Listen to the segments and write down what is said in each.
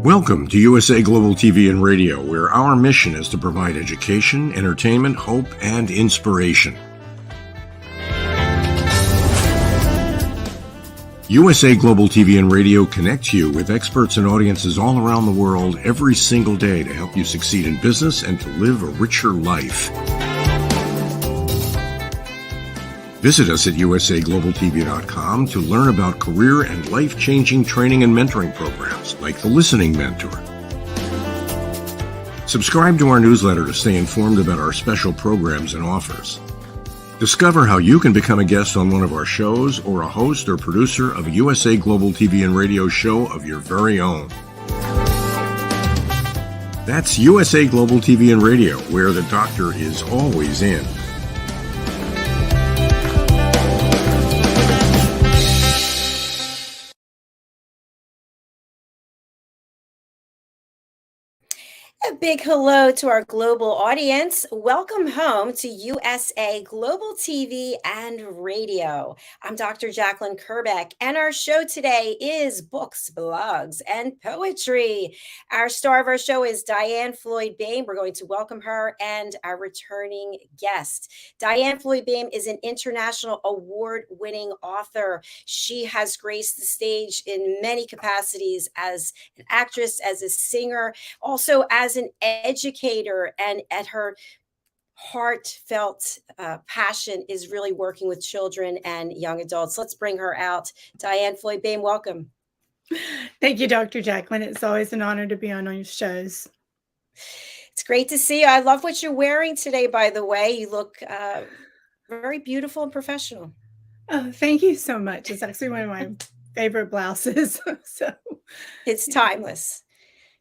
Welcome to USA Global TV and Radio, where our mission is to provide education, entertainment, hope, and inspiration. USA Global TV and Radio connects you with experts and audiences all around the world every single day to help you succeed in business and to live a richer life. Visit us at usaglobaltv.com to learn about career and life-changing training and mentoring programs like the Listening Mentor. Subscribe to our newsletter to stay informed about our special programs and offers. Discover how you can become a guest on one of our shows or a host or producer of a USA Global TV and Radio show of your very own. That's USA Global TV and Radio, where the doctor is always in. A big hello to our global audience. Welcome home to USA Global TV and Radio. I'm Dr. Jacalyn Kerbeck, and our show today is books, blogs, and poetry. Our star of our show is DIANN BOEHM. We're going to welcome her and our returning guest. DIANN BOEHM is an international award-winning author. She has graced the stage in many capacities as an actress, as a singer, also as an educator, and at her heartfelt passion is really working with children and young adults. Let's bring her out. DIANN BOEHM, welcome. Thank you, Dr. Jacalyn. It's always an honor to be on your shows. It's great to see you. I love what you're wearing today, by the way. You look very beautiful and professional. Oh, thank you so much. It's actually one of my favorite blouses. So it's timeless.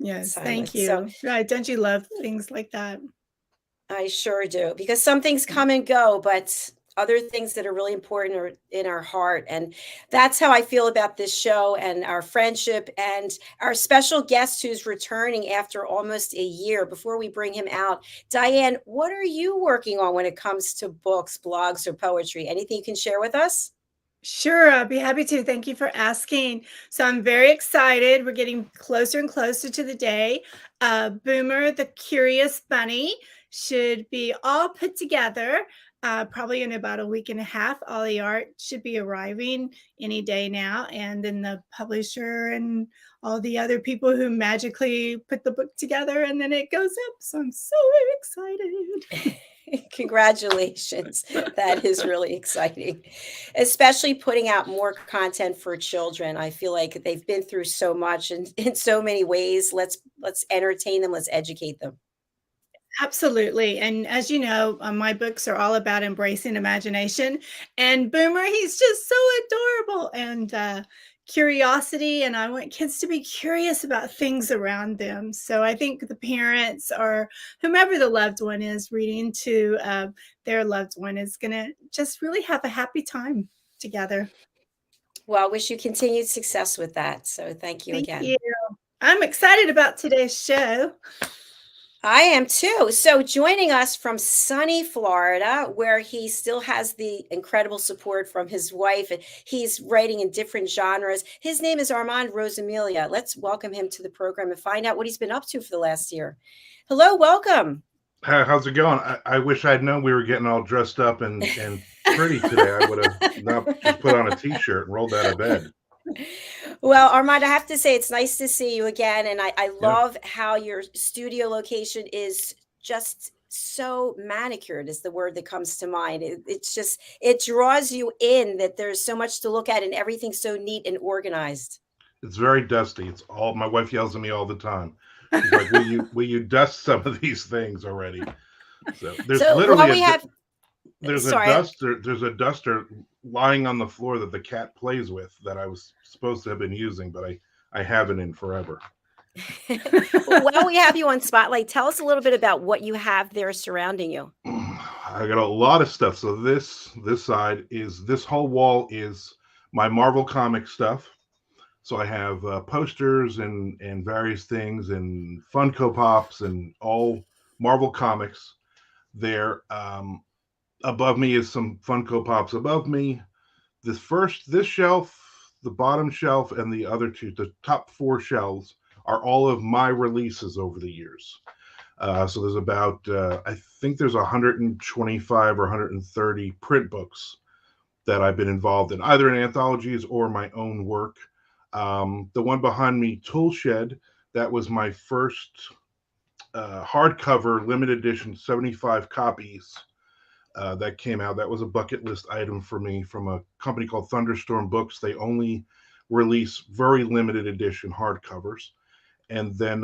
Yes, thank you. So, right, don't you love things like that? I sure do, because some things come and go, but other things that are really important are in our heart. And that's how I feel about this show and our friendship and our special guest who's returning after almost a year. Before we bring him out, DIANN, what are you working on when it comes to books, blogs, or poetry? Anything you can share with us? Sure, I'll be happy to. Thank you for asking. So I'm very excited. We're getting closer and closer to the day. Boomer, the Curious Bunny, should be all put together probably in about a week and a half. All the art should be arriving any day now. And then the publisher and all the other people who magically put the book together, and then it goes up. So I'm so excited. Congratulations. That is really exciting, especially putting out more content for children. I feel like they've been through so much and in so many ways. Let's entertain them. Let's educate them. Absolutely. And as you know, my books are all about embracing imagination. And Boomer, he's just so adorable. And curiosity, and I want kids to be curious about things around them. So I think the parents or whomever the loved one is reading to their loved one is going to just really have a happy time together. Well, I wish you continued success with that. So thank you again. Thank you. I'm excited about today's show. I am too. So joining us from sunny Florida, where he still has the incredible support from his wife, and he's writing in different genres. His name is Armand Rosamilia. Let's welcome him to the program and find out what he's been up to for the last year. Hello, welcome. How's it going? I wish I'd known we were getting all dressed up and pretty today. I would have not just put on a t-shirt and rolled out of bed. Well, Armand, I have to say it's nice to see you again. And I love how your studio location is just so manicured is the word that comes to mind. It draws you in that there's so much to look at and everything's so neat and organized. It's very dusty. It's all, my wife yells at me all the time. She's like, will you dust some of these things already? So there's literally there's a duster lying on the floor that the cat plays with that I was supposed to have been using, but I haven't in forever. Well, while we have you on Spotlight, tell us a little bit about what you have there surrounding you. I got a lot of stuff. So this side is, this whole wall is my Marvel comic stuff. So I have posters and various things and Funko Pops and all Marvel comics there. Above me is some Funko Pops above me. This shelf, the bottom shelf, and the other two, the top four shelves are all of my releases over the years. So there's about, I think there's 125 or 130 print books that I've been involved in, either in anthologies or my own work. The one behind me, Toolshed, that was my first hardcover limited edition, 75 copies that came out. That was a bucket list item for me from a company called Thunderstorm Books. They only release very limited edition hardcovers. And then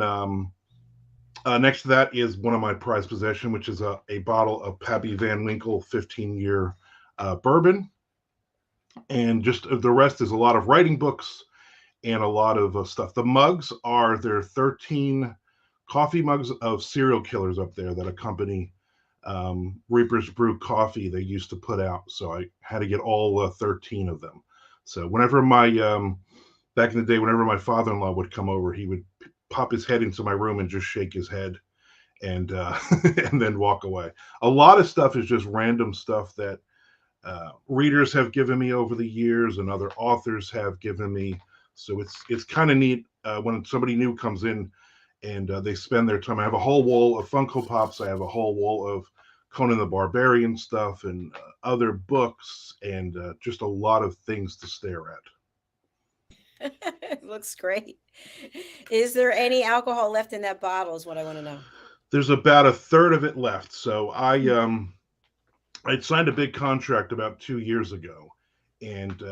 next to that is one of my prized possession, which is a bottle of Pappy Van Winkle 15-year bourbon. And just the rest is a lot of writing books and a lot of stuff. The mugs are their 13 coffee mugs of serial killers up there that accompany Reaper's Brew coffee they used to put out. So I had to get all 13 of them. So whenever back in the day, whenever my father-in-law would come over, he would pop his head into my room and just shake his head and and then walk away. A lot of stuff is just random stuff that readers have given me over the years and other authors have given me. So it's kind of neat when somebody new comes in and they spend their time. I have a whole wall of Funko Pops. I have a whole wall of Conan the Barbarian stuff and other books and just a lot of things to stare at. It looks great. Is there any alcohol left in that bottle is what I want to know. There's about a third of it left. So I'd signed a big contract about 2 years ago, and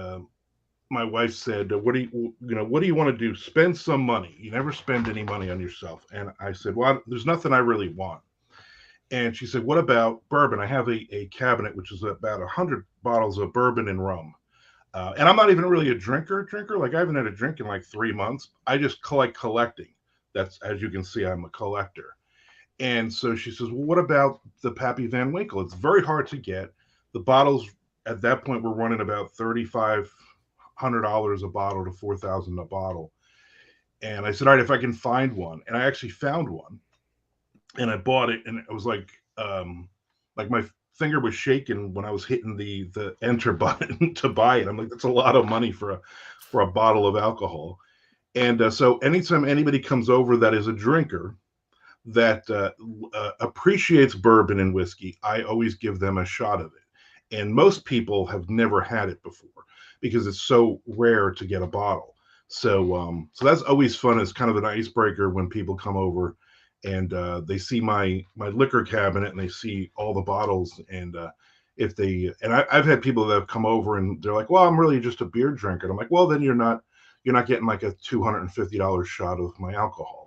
my wife said, what do you want to do? Spend some money. You never spend any money on yourself. And I said, well, there's nothing I really want. And she said, what about bourbon? I have a cabinet, which is about 100 bottles of bourbon and rum. And I'm not even really a drinker. Like I haven't had a drink in like 3 months. I just like collecting. That's, as you can see, I'm a collector. And so she says, well, what about the Pappy Van Winkle? It's very hard to get. The bottles at that point were running about $3,500 a bottle to $4,000 a bottle. And I said, all right, if I can find one. And I actually found one. And I bought it. And it was like my finger was shaking when I was hitting the enter button to buy it. I'm like, that's a lot of money for a bottle of alcohol. And so anytime anybody comes over that is a drinker, that appreciates bourbon and whiskey, I always give them a shot of it. And most people have never had it before because it's so rare to get a bottle. So that's always fun. It's kind of an icebreaker when people come over and they see my liquor cabinet and they see all the bottles. And I've had people that have come over and they're like, well, I'm really just a beer drinker. And I'm like, well, then you're not getting like a $250 shot of my alcohol.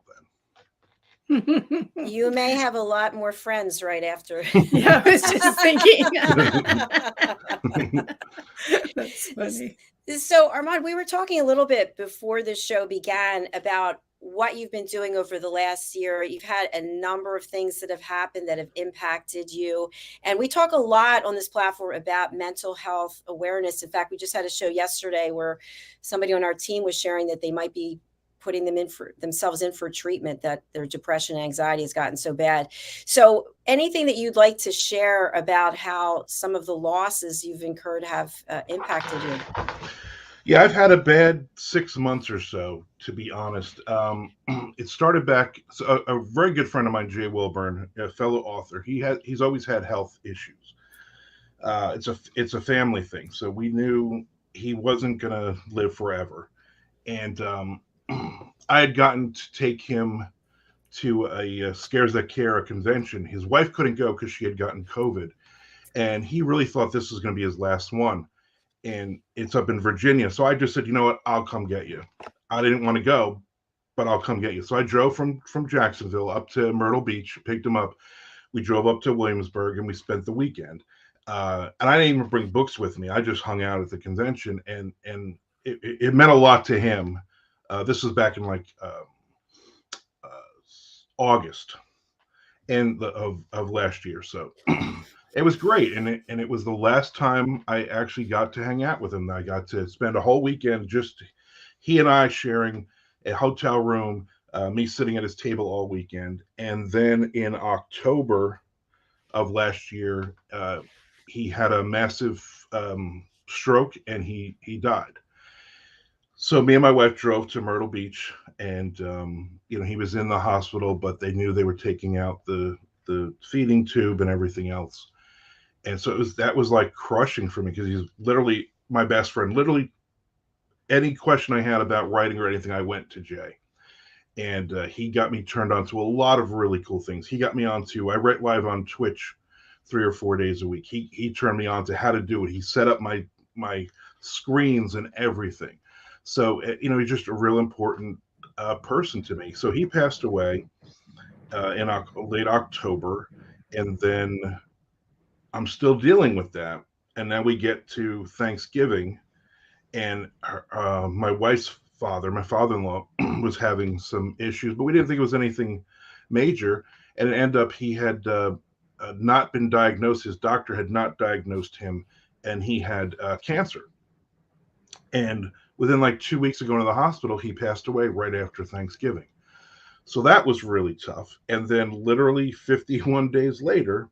You may have a lot more friends right after. Yeah, I was just thinking. That's funny. So, Armand, we were talking a little bit before the show began about what you've been doing over the last year. You've had a number of things that have happened that have impacted you. And we talk a lot on this platform about mental health awareness. In fact, we just had a show yesterday where somebody on our team was sharing that they might be putting themselves in for treatment, that their depression and anxiety has gotten so bad. So anything that you'd like to share about how some of the losses you've incurred have impacted you? Yeah, I've had a bad 6 months or so, to be honest. It started back, so a very good friend of mine, Jay Wilburn, a fellow author, he's always had health issues. It's a family thing. So we knew he wasn't going to live forever. And I had gotten to take him to a Scares That Care, a convention. His wife couldn't go because she had gotten COVID. And he really thought this was going to be his last one. And it's up in Virginia. So I just said, you know what, I'll come get you. I didn't want to go, but I'll come get you. So I drove from Jacksonville up to Myrtle Beach, picked him up. We drove up to Williamsburg and we spent the weekend. And I didn't even bring books with me. I just hung out at the convention and it meant a lot to him. This was back in like August of last year. So it was great. And it was the last time I actually got to hang out with him. I got to spend a whole weekend, just he and I sharing a hotel room, me sitting at his table all weekend. And then in October of last year, he had a massive stroke and he died. So me and my wife drove to Myrtle Beach, and he was in the hospital, but they knew they were taking out the feeding tube and everything else. And so that was like crushing for me, because he's literally my best friend. Literally any question I had about writing or anything, I went to Jay. And he got me turned on to a lot of really cool things. He got me onto, I write live on Twitch 3 or 4 days a week. He turned me on to how to do it. He set up my screens and everything. So, he's just a real important person to me. So he passed away in late October, and then I'm still dealing with that. And then we get to Thanksgiving, and my wife's father, my father-in-law, was having some issues, but we didn't think it was anything major. And it ended up he had not been diagnosed. His doctor had not diagnosed him, and he had cancer. And within like 2 weeks of going to the hospital, he passed away right after Thanksgiving. So that was really tough. And then literally 51 days later,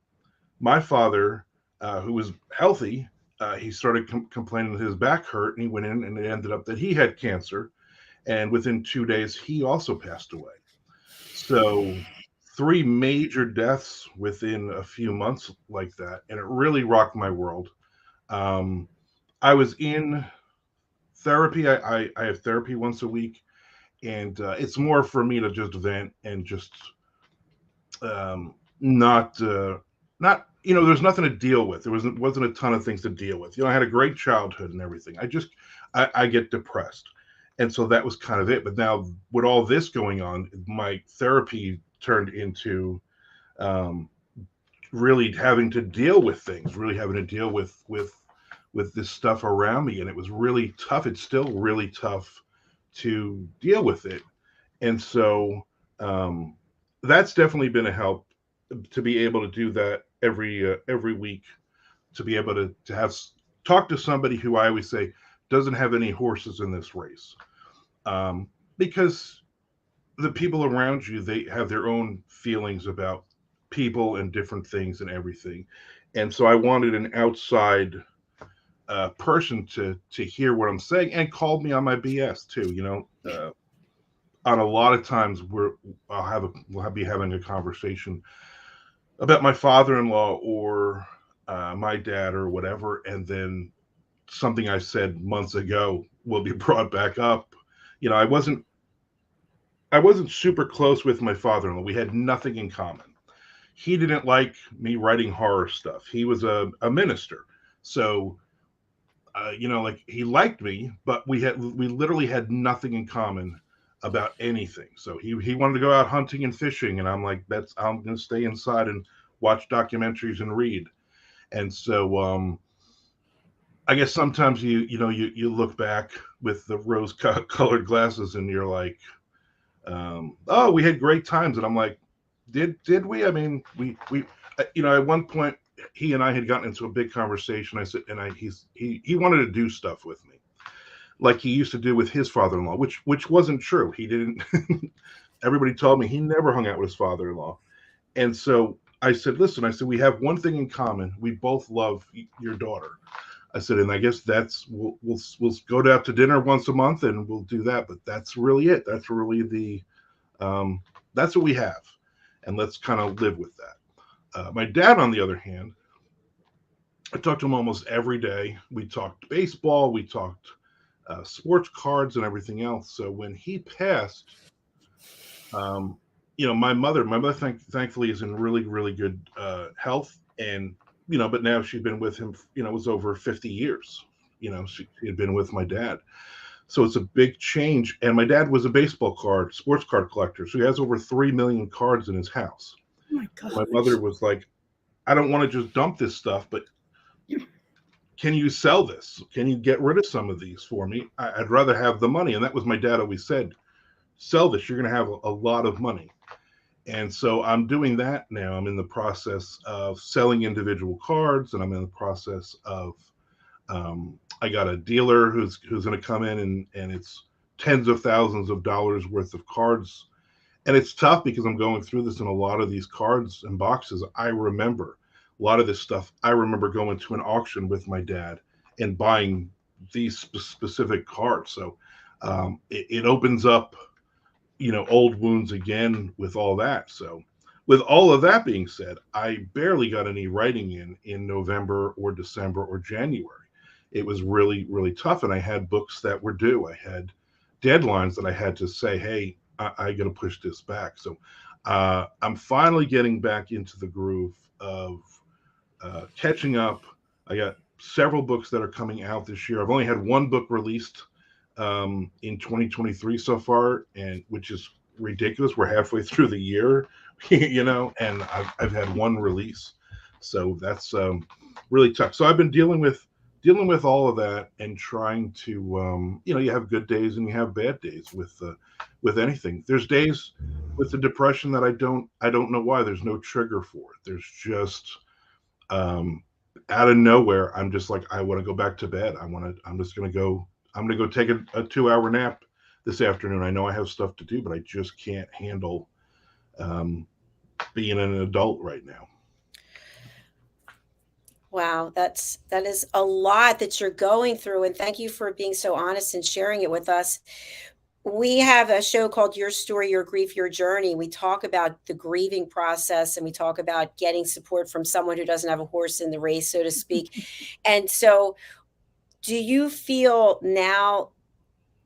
my father, who was healthy, he started complaining that his back hurt, and he went in, and it ended up that he had cancer. And within 2 days, he also passed away. So 3 major deaths within a few months like that. And it really rocked my world. I was in therapy. I have therapy once a week, and it's more for me to just vent and just not, there's nothing to deal with. There wasn't a ton of things to deal with. I had a great childhood and everything. I get depressed. And so that was kind of it. But now with all this going on, my therapy turned into really having to deal with things, really having to deal with this stuff around me. And it was really tough. It's still really tough to deal with it. And so that's definitely been a help, to be able to do that every week, to be able to talk to somebody who I always say doesn't have any horses in this race. Because the people around you, they have their own feelings about people and different things and everything. And so I wanted an outside person to hear what I'm saying, and called me on my BS too. On a lot of times we'll be having a conversation about my father-in-law or my dad or whatever, and then something I said months ago will be brought back up. I wasn't super close with my father-in-law. We had nothing in common. He didn't like me writing horror stuff. He was a minister. So, he liked me, but we literally had nothing in common about anything. So he wanted to go out hunting and fishing, and I'm like, I'm going to stay inside and watch documentaries and read. And so, I guess sometimes you look back with the rose-colored glasses, and you're like, oh, we had great times. And I'm like, did we? I mean, we at one point he and I had gotten into a big conversation. I said, and he wanted to do stuff with me, like he used to do with his father-in-law, which wasn't true. He didn't. Everybody told me he never hung out with his father-in-law. And so I said, listen, we have one thing in common. We both love your daughter. I said, and I guess we'll go out to dinner once a month, and we'll do that. But that's really it. That's really that's what we have. And let's kind of live with that. My dad, on the other hand, I talked to him almost every day. We talked baseball. We talked sports cards and everything else. So when he passed, my mother thankfully is in really, really good health. And but now she'd been with him, it was over 50 years. She had been with my dad. So it's a big change. And my dad was a sports card collector. So he has over 3 million cards in his house. Oh my God. My mother was like, I don't want to just dump this stuff, but can you sell this? Can you get rid of some of these for me? I'd rather have the money. And that was my dad always said, sell this. You're going to have a lot of money. And so I'm doing that now. I'm in the process of selling individual cards, and I'm in the process of, I got a dealer who's going to come in, and it's tens of thousands of dollars worth of cards. And it's tough because I'm going through this, and a lot of these cards and boxes, I remember a lot of this stuff. I remember going to an auction with my dad and buying these specific cards. So it opens up, old wounds again with all that. So with all of that being said, I barely got any writing in November or December or January. It was really, really tough. And I had books that were due. I had deadlines that I had to say, hey, I got to push this back. So I'm finally getting back into the groove of catching up. I got several books that are coming out this year. I've only had one book released in 2023 so far, and which is ridiculous. We're halfway through the year, and I've had one release, so that's really tough. So I've been dealing with all of that and trying to, you have good days and you have bad days with anything. There's days with the depression that I don't know why. There's no trigger for it. There's just out of nowhere, I'm just like, I want to go back to bed. I'm going to go take a 2-hour nap this afternoon. I know I have stuff to do, but I just can't handle being an adult right now. Wow, that is a lot that you're going through, and thank you for being so honest and sharing it with us. We have a show called Your Story, Your Grief, Your Journey. We talk about the grieving process, and we talk about getting support from someone who doesn't have a horse in the race, so to speak. And so do you feel now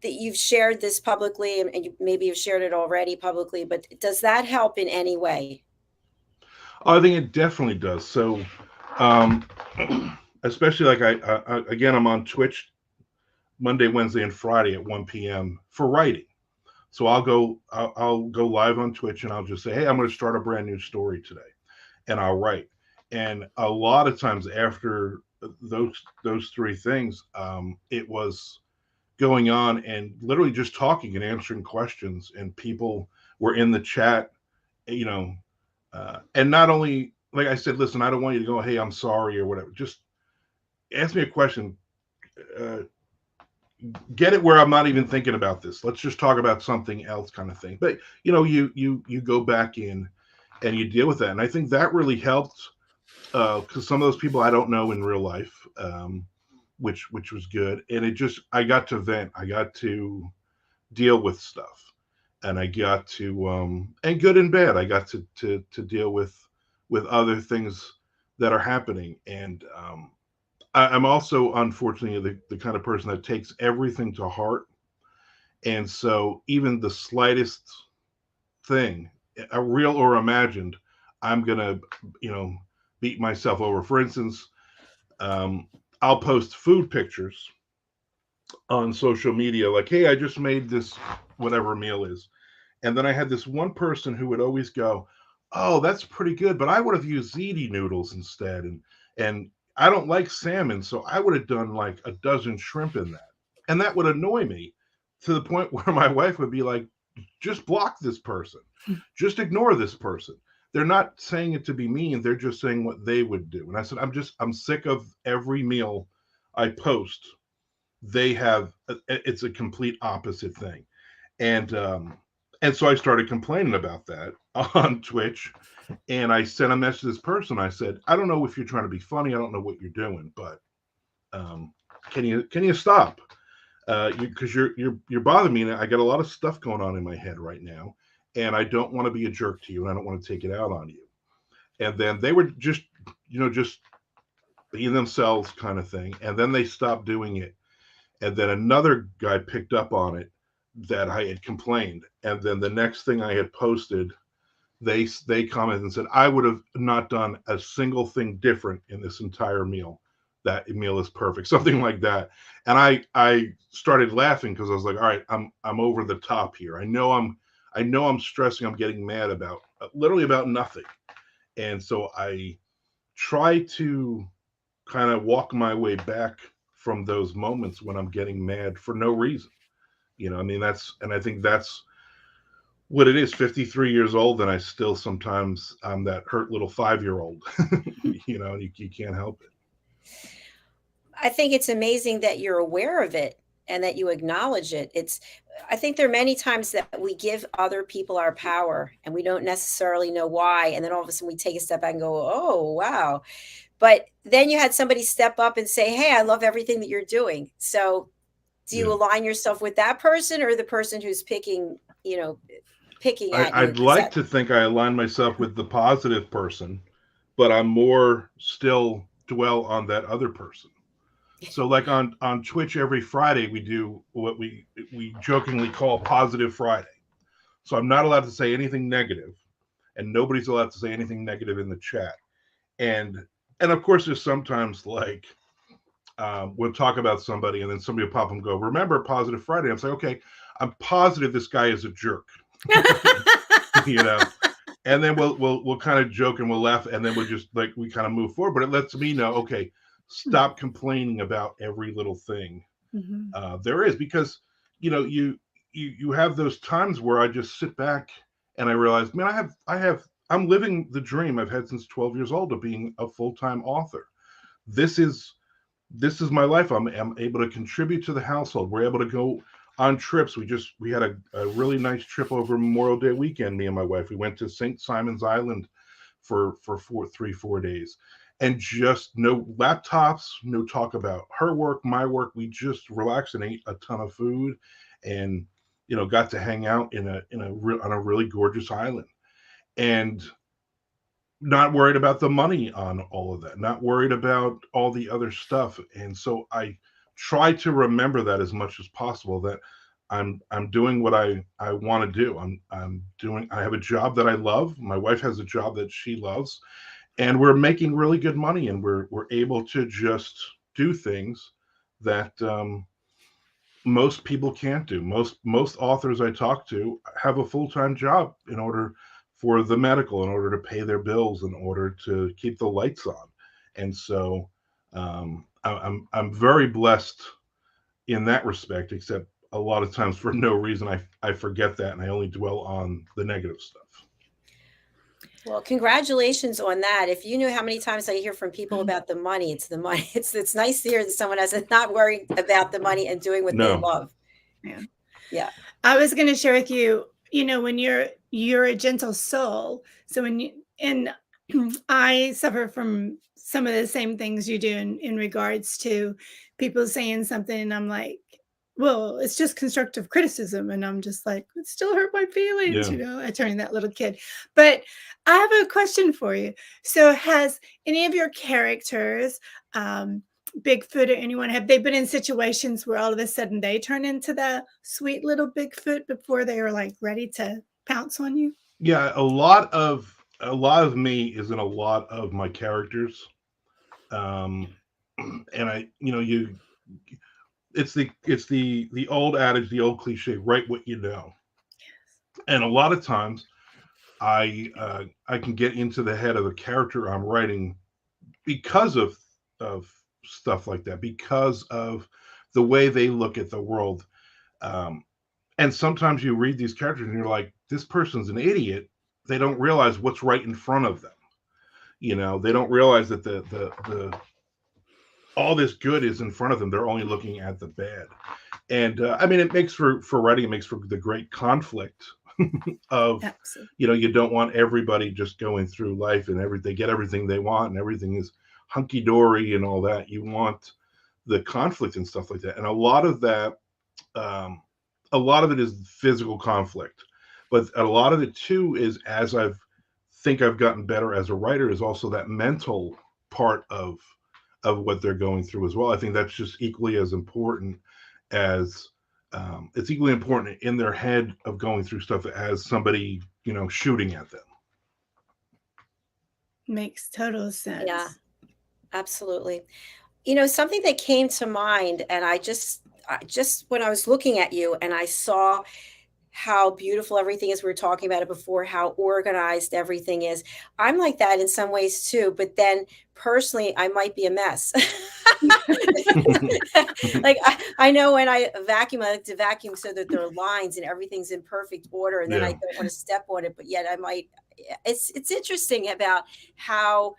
that you've shared this publicly, and maybe you've shared it already publicly, but does that help in any way? I think it definitely does. So especially like again, I'm on Twitch Monday, Wednesday, and Friday at 1 p.m. for writing. So I'll go live on Twitch and I'll just say, hey, I'm going to start a brand new story today, and I'll write. And a lot of times after those three things, it was going on and literally just talking and answering questions, and people were in the chat, and not only, like I said, listen, I don't want you to go, hey, I'm sorry or whatever. Just ask me a question. Get it where I'm not even thinking about this. Let's just talk about something else, kind of thing. But you go back in and you deal with that, and I think that really helped because some of those people I don't know in real life, which was good, and I got to vent. I got to deal with stuff, and I got to and good and bad. I got to deal with other things that are happening. And I'm also, unfortunately, the kind of person that takes everything to heart. And so even the slightest thing, real or imagined, I'm going to, beat myself over. For instance, I'll post food pictures on social media like, hey, I just made this whatever meal is. And then I had this one person who would always go, oh, that's pretty good, but I would have used ziti noodles instead. And I don't like salmon, so I would have done like a dozen shrimp in that. And that would annoy me to the point where my wife would be like, just block this person. Just ignore this person. They're not saying it to be mean. They're just saying what they would do. And I said, I'm sick of every meal I post. It's a complete opposite thing. And so I started complaining about that on Twitch, and I sent a message to this person. I said, I don't know if you're trying to be funny. I don't know what you're doing, but can you stop? Because you're bothering me. And I got a lot of stuff going on in my head right now, and I don't want to be a jerk to you, and I don't want to take it out on you. And then they were just being themselves, kind of thing. And then they stopped doing it. And then another guy picked up on it that I had complained. And then the next thing I had posted, they commented and said, I would have not done a single thing different in this entire meal. That meal is perfect, something like that. And I started laughing because I was like, all right, I'm over the top here. I know I'm stressing. I'm getting mad about literally about nothing. And so I try to kind of walk my way back from those moments when I'm getting mad for no reason. I think that's what it is. 53 years old, and I still sometimes I'm that hurt little 5-year-old, and you can't help it. I think it's amazing that you're aware of it and that you acknowledge it. I think there are many times that we give other people our power and we don't necessarily know why. And then all of a sudden we take a step back and go, oh, wow. But then you had somebody step up and say, hey, I love everything that you're doing. So Do you align yourself with that person or the person who's picking at you? I'd like to think I align myself with the positive person, but I'm more still dwell on that other person. So like on Twitch every Friday, we do what we jokingly call Positive Friday. So I'm not allowed to say anything negative, and nobody's allowed to say anything negative in the chat. And of course, there's sometimes like we'll talk about somebody, and then somebody will pop up and go, "Remember Positive Friday?" I'm like, "Okay, I'm positive this guy is a jerk," And then we'll kind of joke and we'll laugh, and then we'll just like we kind of move forward. But it lets me know, okay, stop complaining about every little thing there is, because you have those times where I just sit back and I realize, man, I'm living the dream I've had since 12 years old of being a full-time author. This is my life. I'm able to contribute to the household. We're able to go on trips. We had a really nice trip over Memorial Day weekend, me and my wife. We went to St. Simon's Island for 4 days. And just no laptops, no talk about her work, my work. We just relaxed and ate a ton of food, and got to hang out on a really gorgeous island, and not worried about the money on all of that, not worried about all the other stuff. And so I try to remember that as much as possible, that I'm doing what I want to do. I have a job that I love. My wife has a job that she loves. And we're making really good money, and we're able to just do things that most people can't do. Most authors I talk to have a full-time job in order for the medical, in order to pay their bills, in order to keep the lights on. And so I'm very blessed in that respect, except a lot of times for no reason I forget that, and I only dwell on the negative stuff. Well, congratulations on that. If you knew how many times I hear from people about the money, it's the money. It's nice to hear that someone has not worried about the money and doing what they love. Yeah. I was going to share with you, when you're a gentle soul. So I suffer from some of the same things you do in regards to people saying something, and I'm like, well, it's just constructive criticism. And I'm just like, it still hurt my feelings, I turn that little kid. But I have a question for you. So has any of your characters, Bigfoot or anyone, have they been in situations where all of a sudden they turn into the sweet little Bigfoot before they are like ready to pounce on you? Yeah, a lot of me is in a lot of my characters. And it's the old adage, the old cliche, write what you know. And a lot of times I can get into the head of the character I'm writing because of stuff like that, because of the way they look at the world. And sometimes you read these characters and you're like, this person's an idiot. They don't realize what's right in front of them. They don't realize that the all this good is in front of them. They're only looking at the bad. And it makes for writing, it makes for the great conflict of, you don't want everybody just going through life and they get everything they want and everything is hunky-dory and all that. You want the conflict and stuff like that. And a lot of that, a lot of it is physical conflict, but a lot of it too is, as I've gotten better as a writer, is also that mental part of what they're going through as well. I think that's just equally as important as it's equally important in their head of going through stuff as somebody, shooting at them. Makes total sense. Yeah, absolutely. Something that came to mind, and I just when I was looking at you and I saw how beautiful everything is, we were talking about it before, how organized everything is. I'm like that in some ways too, but then personally, I might be a mess. Like I know when I vacuum, I like to vacuum so that there are lines and everything's in perfect order, and then I don't want to step on it, but yet I might. It's interesting about how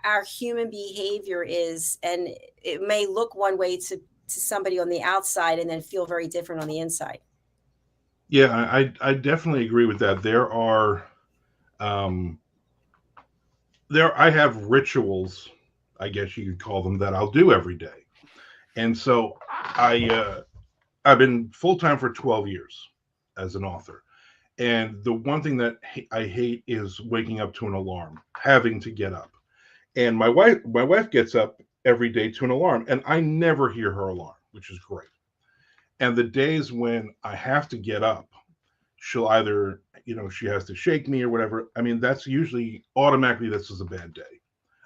our human behavior is, and it may look one way to somebody on the outside and then feel very different on the inside. Yeah, I definitely agree with that. There are, I have rituals, I guess you could call them, that I'll do every day. And so I've been full-time for 12 years as an author. And the one thing that I hate is waking up to an alarm, having to get up. And my wife gets up every day to an alarm, and I never hear her alarm, which is great. And the days when I have to get up, she'll either, she has to shake me or whatever. I mean, that's usually automatically, this is a bad day.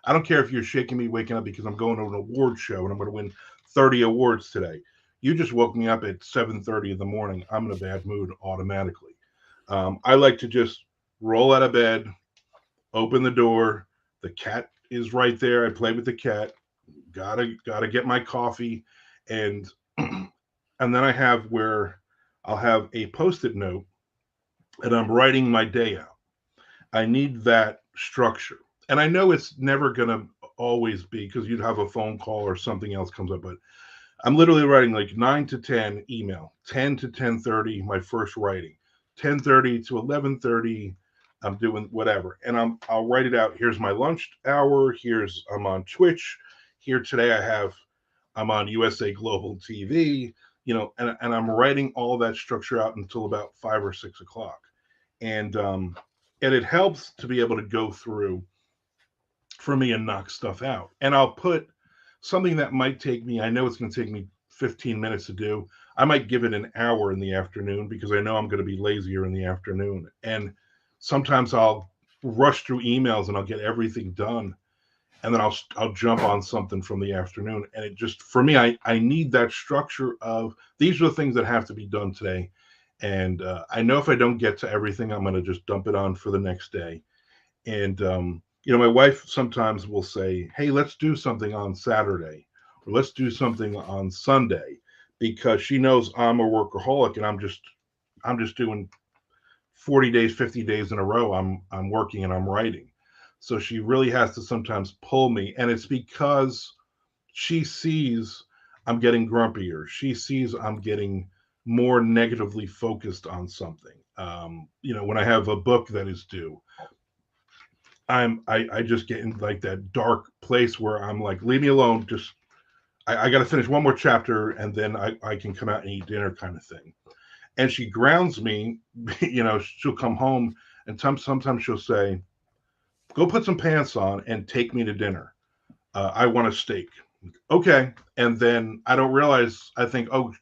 I don't care if you're shaking me waking up because I'm going to an award show and I'm going to win 30 awards today. You just woke me up at 7:30 in the morning. I'm in a bad mood automatically. I like to just roll out of bed, open the door. The cat is right there. I play with the cat. Gotta get my coffee, and and then I have where I'll have a post-it note, and I'm writing my day out. I need that structure, and I know it's never gonna always be because you'd have a phone call or something else comes up, but I'm literally writing like 9 to 10 email, 10 to 10:30 my first writing, 10:30 to 11:30 I'm doing whatever, and I'll write it out. Here's my lunch hour. I'm on Twitch. Here today I'm on USA Global TV. And I'm writing all that structure out until about 5 or 6 o'clock, and it helps to be able to go through for me and knock stuff out. And I'll put something that might take me. I know it's going to take me 15 minutes to do. I might give it an hour in the afternoon because I know I'm going to be lazier in the afternoon. And sometimes I'll rush through emails and I'll get everything done, and then I'll jump on something from the afternoon. And it just, for me, I need that structure of these are the things that have to be done today. And I know if I don't get to everything, I'm going to just dump it on for the next day. And my wife sometimes will say, "Hey, let's do something on Saturday, or let's do something on Sunday," because she knows I'm a workaholic and I'm just doing 40 days, 50 days in a row. I'm working and I'm writing. So she really has to sometimes pull me. And it's because she sees I'm getting grumpier. She sees I'm getting more negatively focused on something. When I have a book that is due, I just get in like that dark place where I'm like, leave me alone. Just, I got to finish one more chapter and then I can come out and eat dinner kind of thing. And she grounds me. She'll come home and sometimes she'll say, "Go put some pants on and take me to dinner. I want a steak." Okay. And then I don't realize, I think, oh,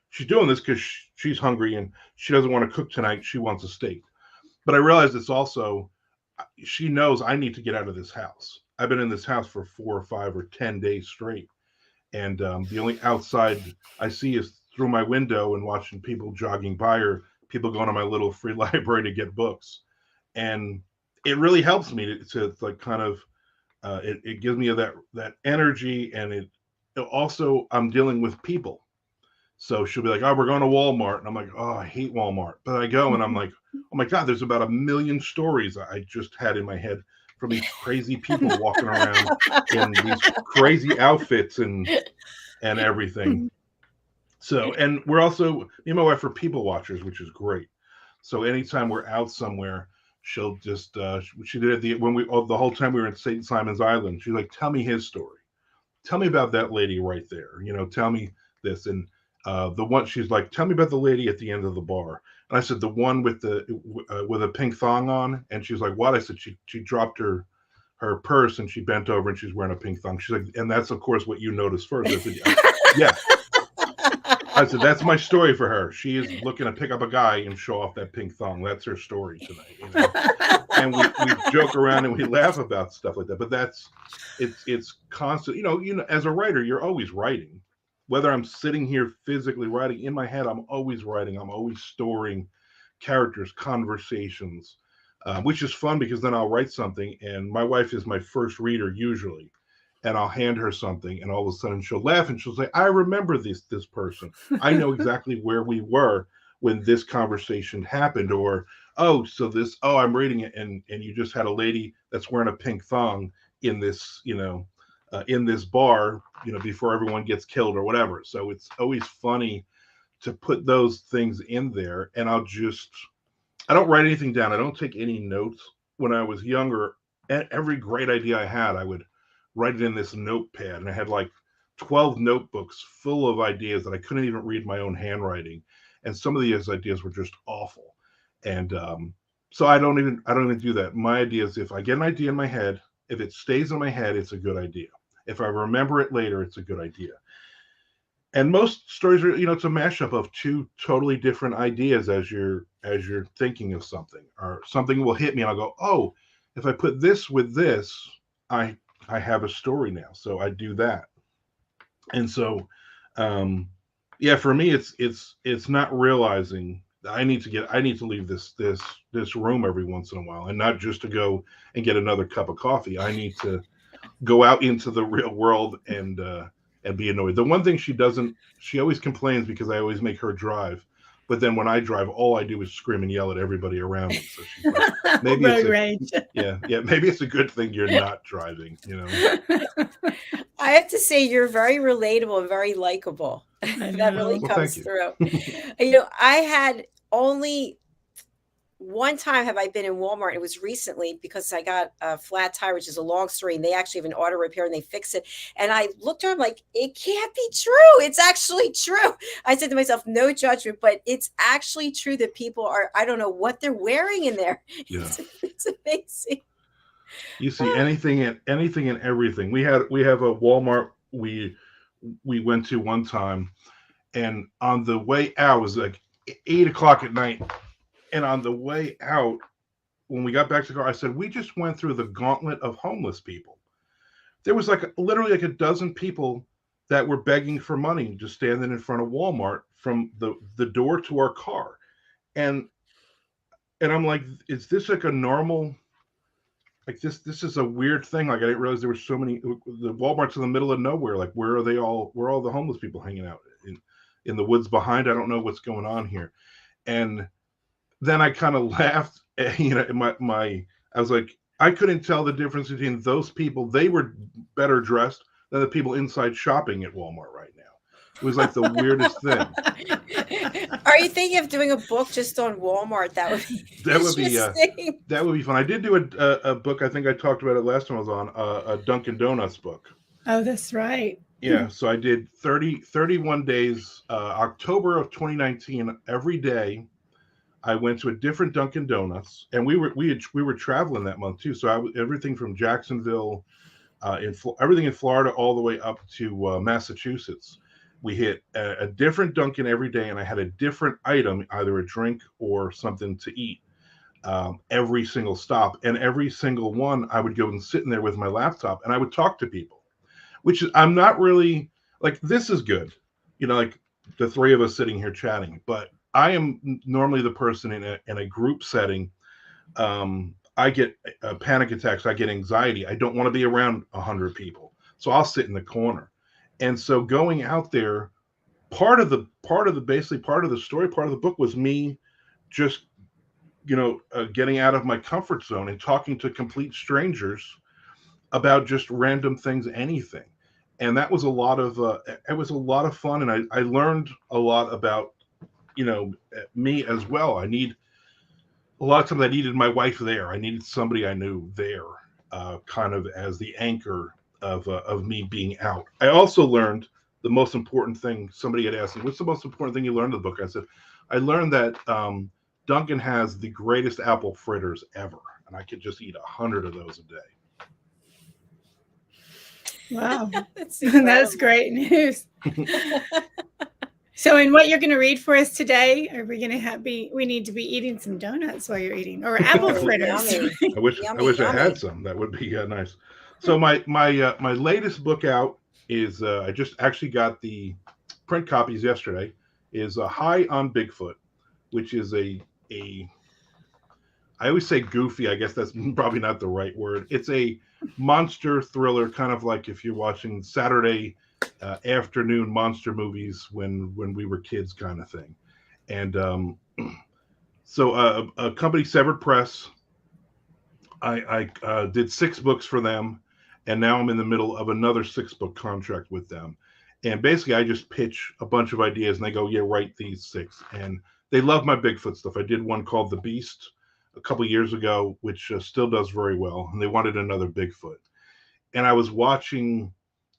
she's doing this because she's hungry and she doesn't want to cook tonight. She wants a steak. But I realize it's also, she knows I need to get out of this house. I've been in this house for 4 or 5 or 10 days straight. And the only outside I see is through my window and watching people jogging by or people going to my little free library to get books. And it really helps me to like kind of, it gives me that energy. And it also, I'm dealing with people. So she'll be like, "Oh, we're going to Walmart." And I'm like, "Oh, I hate Walmart." But I go and I'm like, "Oh my God, there's about 1 million stories I just had in my head from these crazy people walking around in these crazy outfits and everything." So, and we're also, me and my wife are people watchers, which is great. So anytime we're out somewhere, she'll just, she did it the whole time we were in St. Simon's Island. She's like, "Tell me his story. Tell me about that lady right there. Tell me this." And the one, she's like, "Tell me about the lady at the end of the bar." And I said, "The one with a pink thong on." And she's like, "What?" I said, she dropped her purse and she bent over and she's wearing a pink thong. She's like, "And that's of course what you noticed first." I said, "Yeah." I said, "That's my story for her. She is looking to pick up a guy and show off that pink thong. That's her story tonight." And we joke around and we laugh about stuff like that. But it's constant. As a writer, you're always writing. Whether I'm sitting here physically writing in my head, I'm always writing. I'm always storing characters, conversations, which is fun because then I'll write something and my wife is my first reader usually. And I'll hand her something and all of a sudden she'll laugh and she'll say, "I remember this person. I know exactly where we were when this conversation happened." Or, "Oh, I'm reading it and you just had a lady that's wearing a pink thong in this, in this bar, before everyone gets killed," or whatever. So it's always funny to put those things in there. And I don't write anything down. I don't take any notes. When I was younger, every great idea I had, I would write it in this notepad. And I had like 12 notebooks full of ideas that I couldn't even read my own handwriting, and some of these ideas were just awful. And so I don't even do that. My idea is, if I get an idea in my head, if it stays in my head, it's a good idea. If I remember it later, it's a good idea. And most stories are, it's a mashup of two totally different ideas as you're thinking of something, or something will hit me and I'll go, oh, if I put this with this, I have a story now. So I do that. And so, for me, it's not realizing that I need to leave this room every once in a while, and not just to go and get another cup of coffee. I need to go out into the real world and be annoyed. The one thing she always complains because I always make her drive. But then when I drive, all I do is scream and yell at everybody around me. So she's like, maybe maybe it's a good thing you're not driving, I have to say, you're very relatable and very likable. That really comes through. I had only one time have I been in Walmart. It was recently because I got a flat tire, which is a long story, and they actually have an auto repair and they fix it. And I looked at them like, it can't be true. It's actually true. I said to myself, no judgment, but it's actually true that people are, I don't know what they're wearing in there. Yeah. It's amazing. You see anything and everything. We have a Walmart we went to one time, and on the way out, it was like 8:00 at night. And on the way out, when we got back to the car, I said, we just went through the gauntlet of homeless people. There was literally a dozen people that were begging for money, just standing in front of Walmart from the door to our car. And I'm like, is this like a normal, like this is a weird thing. Like, I didn't realize there were so many. The Walmart's in the middle of nowhere. Like, where are all the homeless people hanging out in the woods behind? I don't know what's going on here. And then I kind of laughed, I was like, I couldn't tell the difference between those people. They were better dressed than the people inside shopping at Walmart right now. It was like the weirdest thing. Are you thinking of doing a book just on Walmart? That would be fun. I did do a book. I think I talked about it last time I was on, a Dunkin' Donuts book. Oh, that's right. Yeah. So I did 31 days, October of 2019, every day. I went to a different Dunkin' Donuts, and we were traveling that month too. So everything from Jacksonville, everything in Florida, all the way up to Massachusetts. We hit a different Dunkin' every day, and I had a different item, either a drink or something to eat, every single stop. And every single one, I would go and sit in there with my laptop, and I would talk to people, which I'm not really like. This is good, like the three of us sitting here chatting, but I am normally the person in a group setting. I get panic attacks. I get anxiety. I don't want to be around 100 people. So I'll sit in the corner. And so going out there, part of the story, part of the book was me just, getting out of my comfort zone and talking to complete strangers about just random things, anything. And that was a lot of fun. And I learned a lot about, me as well. A lot of times I needed my wife there. I needed somebody I knew there, kind of as the anchor of me being out. I also learned the most important thing. Somebody had asked me, what's the most important thing you learned in the book? I said, I learned that Dunkin' has the greatest apple fritters ever, and I could just eat 100 of those a day. Wow. That's great news. So, in what you're going to read for us today, are we going to we need to be eating some donuts while you're eating, or apple fritters? I wish I had some. That would be nice. So my latest book out is I just actually got the print copies yesterday. Is High on Bigfoot, which is I always say goofy. I guess that's probably not the right word. It's a monster thriller, kind of like if you're watching Saturday afternoon monster movies when we were kids, kind of thing. And so a company, Severed Press, I did 6 books for them, and now I'm in the middle of another 6-book contract with them. And basically I just pitch a bunch of ideas and they go, yeah, write these 6. And they love my Bigfoot stuff. I did one called The Beast a couple years ago, which still does very well, and they wanted another Bigfoot. And I was watching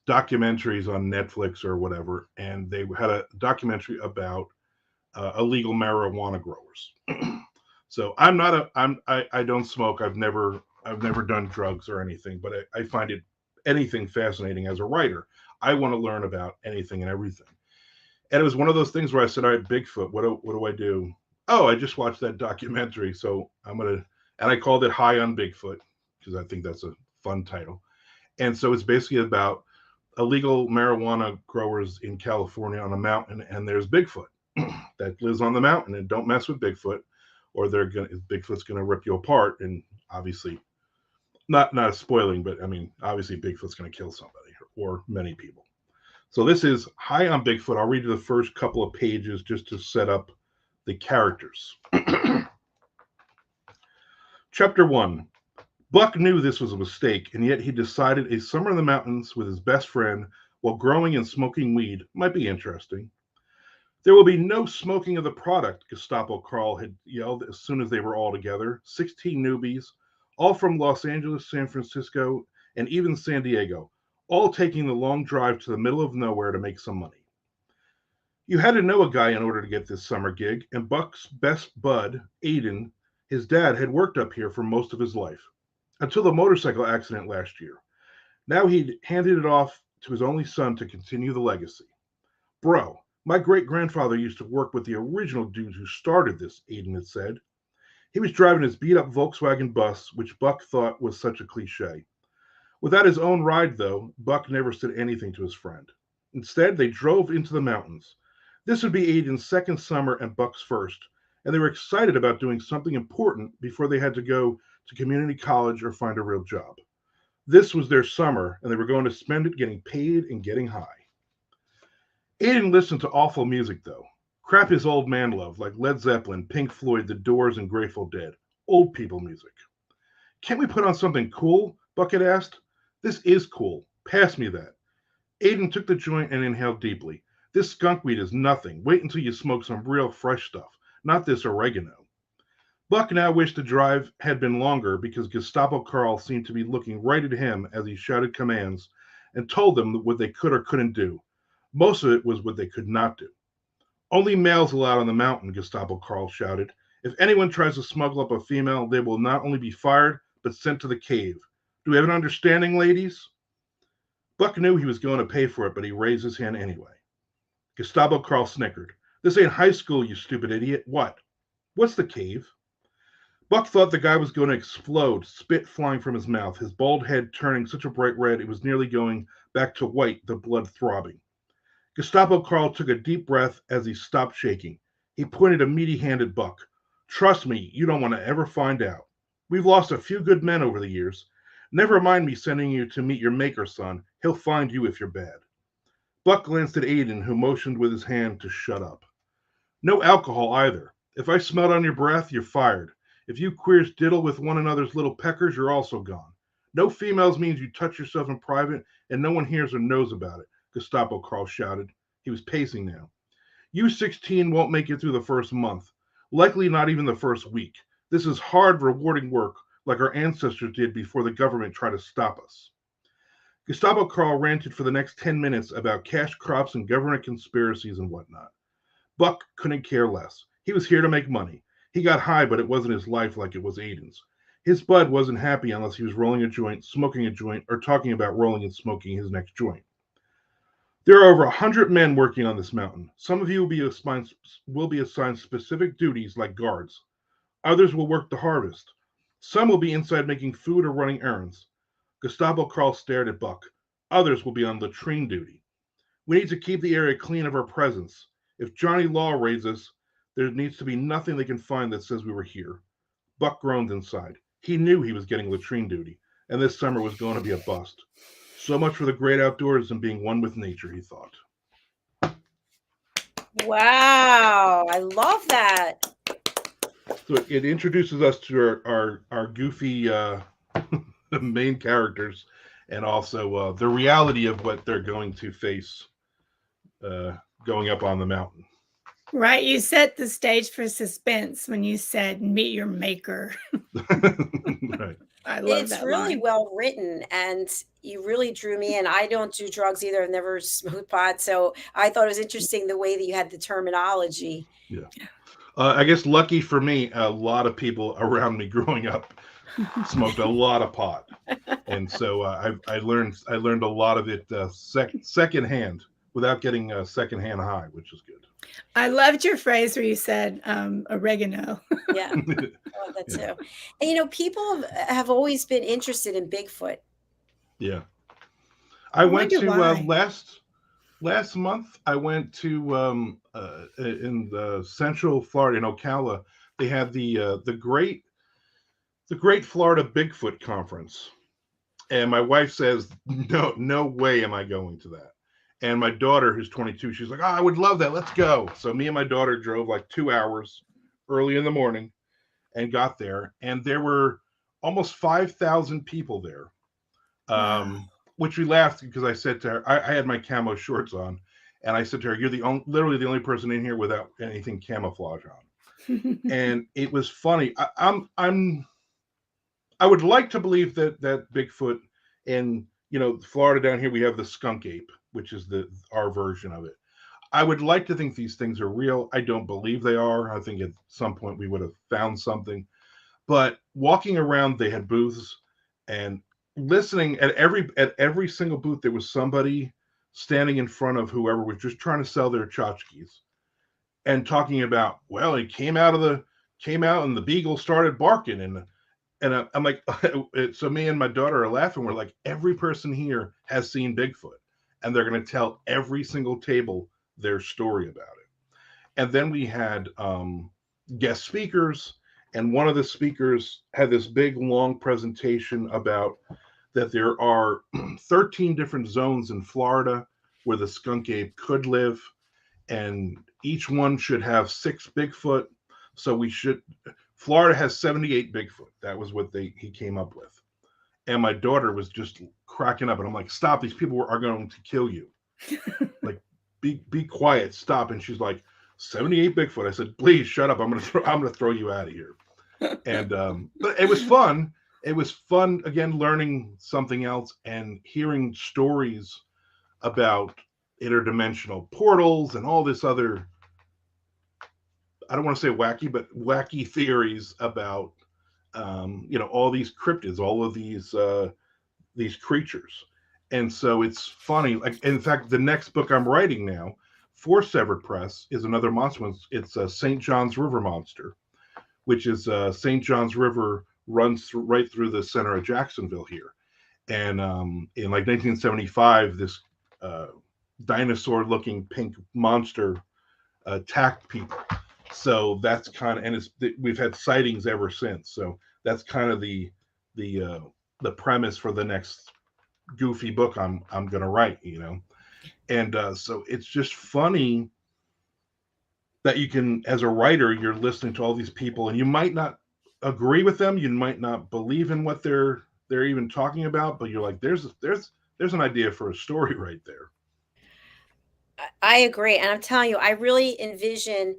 documentaries on Netflix or whatever, and they had a documentary about illegal marijuana growers. So I don't smoke. I've never done drugs or anything, but I find anything fascinating as a writer. I want to learn about anything and everything. And it was one of those things where I said, all right, Bigfoot, what do I do? Oh, I just watched that documentary. So and I called it High on Bigfoot because I think that's a fun title. And so it's basically about illegal marijuana growers in California on a mountain, and there's Bigfoot that lives on the mountain, and don't mess with Bigfoot or Bigfoot's going to rip you apart. And obviously not spoiling, but I mean, obviously Bigfoot's going to kill somebody or many people. So this is High on Bigfoot. I'll read you the first couple of pages just to set up the characters. Chapter 1. Buck knew this was a mistake, and yet he decided a summer in the mountains with his best friend while growing and smoking weed might be interesting. There will be no smoking of the product, Gestapo Carl had yelled as soon as they were all together. 16 newbies, all from Los Angeles, San Francisco, and even San Diego, all taking the long drive to the middle of nowhere to make some money. You had to know a guy in order to get this summer gig, and Buck's best bud, Aiden, his dad, had worked up here for most of his life, until the motorcycle accident last year. Now he'd handed it off to his only son to continue the legacy. Bro, my great-grandfather used to work with the original dudes who started this, Aiden had said. He was driving his beat-up Volkswagen bus, which Buck thought was such a cliche. Without his own ride, though, Buck never said anything to his friend. Instead, they drove into the mountains. This would be Aiden's second summer and Buck's first, and they were excited about doing something important before they had to go to community college or find a real job. This was their summer, and they were going to spend it getting paid and getting high. Aiden listened to awful music, though. Crap his old man loved, like Led Zeppelin, Pink Floyd, The Doors, and Grateful Dead. Old people music. Can't we put on something cool? Buck had asked. This is cool. Pass me that. Aiden took the joint and inhaled deeply. This skunk weed is nothing. Wait until you smoke some real fresh stuff, not this oregano. Buck now wished the drive had been longer because Gestapo Carl seemed to be looking right at him as he shouted commands and told them what they could or couldn't do. Most of it was what they could not do. Only males allowed on the mountain, Gestapo Carl shouted. If anyone tries to smuggle up a female, they will not only be fired, but sent to the cave. Do we have an understanding, ladies? Buck knew he was going to pay for it, but he raised his hand anyway. Gestapo Carl snickered. This ain't high school, you stupid idiot. What? What's the cave? Buck thought the guy was going to explode, spit flying from his mouth, his bald head turning such a bright red it was nearly going back to white, the blood throbbing. Gestapo Carl took a deep breath as he stopped shaking. He pointed a meaty hand at Buck. Trust me, you don't want to ever find out. We've lost a few good men over the years. Never mind me sending you to meet your maker, son. He'll find you if you're bad. Buck glanced at Aiden, who motioned with his hand to shut up. No alcohol either. If I smelled on your breath, you're fired. If you queers diddle with one another's little peckers, you're also gone. No females means you touch yourself in private, and no one hears or knows about it, Gestapo Carl shouted. He was pacing now. You 16 won't make it through the first month. Likely not even the first week. This is hard, rewarding work, like our ancestors did before the government tried to stop us. Gestapo Carl ranted for the next 10 minutes about cash crops and government conspiracies and whatnot. Buck couldn't care less. He was here to make money. He got high, but it wasn't his life like it was Aiden's. His bud wasn't happy unless he was rolling a joint, smoking a joint, or talking about rolling and smoking his next joint. There are over 100 men working on this mountain. Some of you will be assigned specific duties like guards. Others will work the harvest. Some will be inside making food or running errands. Gestapo Carl stared at Buck. Others will be on latrine duty. We need to keep the area clean of our presence. If Johnny Law raids us, there needs to be nothing they can find that says we were here. Buck groaned inside. He knew he was getting latrine duty, and this summer was going to be a bust. So much for the great outdoors and being one with nature, he thought. Wow, I love that. So it introduces us to our goofy main characters, and also the reality of what they're going to face going up on the mountain. Right. You set the stage for suspense when you said meet your maker. Right. I love It's that really line. well written, and you really drew me in. I don't do drugs either. I've never smoked pot, so I thought it was interesting the way that you had the terminology. Yeah. I guess lucky for me, a lot of people around me growing up smoked a lot of pot, and so I learned a lot of it secondhand without getting secondhand high, which is good. I loved your phrase where you said oregano. Yeah, I love that too. And people have always been interested in Bigfoot. Yeah. I I went wonder to why. last month. I went to in the Central Florida in Ocala. They had the Great Florida Bigfoot Conference, and my wife says, no way am I going to that. And my daughter, who's 22, she's like, oh, I would love that. Let's go. So me and my daughter drove like 2 hours early in the morning and got there, and there were almost 5,000 people there. Wow. Which we laughed because I said to her, I had my camo shorts on, and I said to her, "You're literally the only person in here without anything camouflage on." And it was funny. I would like to believe that Bigfoot and Florida down here we have the skunk ape, which is our version of it. I would like to think these things are real. I don't believe they are. I think at some point we would have found something. But walking around, they had booths, and listening at every single booth, there was somebody standing in front of whoever was just trying to sell their tchotchkes and talking about, well, he came out and the beagle started barking, and I'm like, so me and my daughter are laughing. We're like, every person here has seen Bigfoot, and they're going to tell every single table their story about it. And then we had guest speakers, and one of the speakers had this big long presentation about that there are 13 different zones in Florida where the skunk ape could live, and each one should have 6 Bigfoot. So Florida has 78 Bigfoot. That was what he came up with. And my daughter was just cracking up, and I'm like, stop, these people are going to kill you. Like, be quiet, stop. And she's like, 78 Bigfoot. I said, please shut up. I'm gonna throw you out of here. And but it was fun. It was fun again, learning something else and hearing stories about interdimensional portals and all this other, I don't want to say wacky, but wacky theories about all these cryptids, all of these creatures. And so it's funny. Like, in fact, the next book I'm writing now for Severed Press is another monster. It's a St. John's River monster, which is St. John's River runs right through the center of Jacksonville here. And in like 1975, this dinosaur-looking pink monster attacked people. So that's kind of, and we've had sightings ever since. So that's kind of the premise for the next goofy book I'm going to write, And so it's just funny that you can, as a writer, you're listening to all these people, and you might not agree with them, you might not believe in what they're even talking about, but you're like, there's an idea for a story right there. I agree, and I'm telling you, I really envision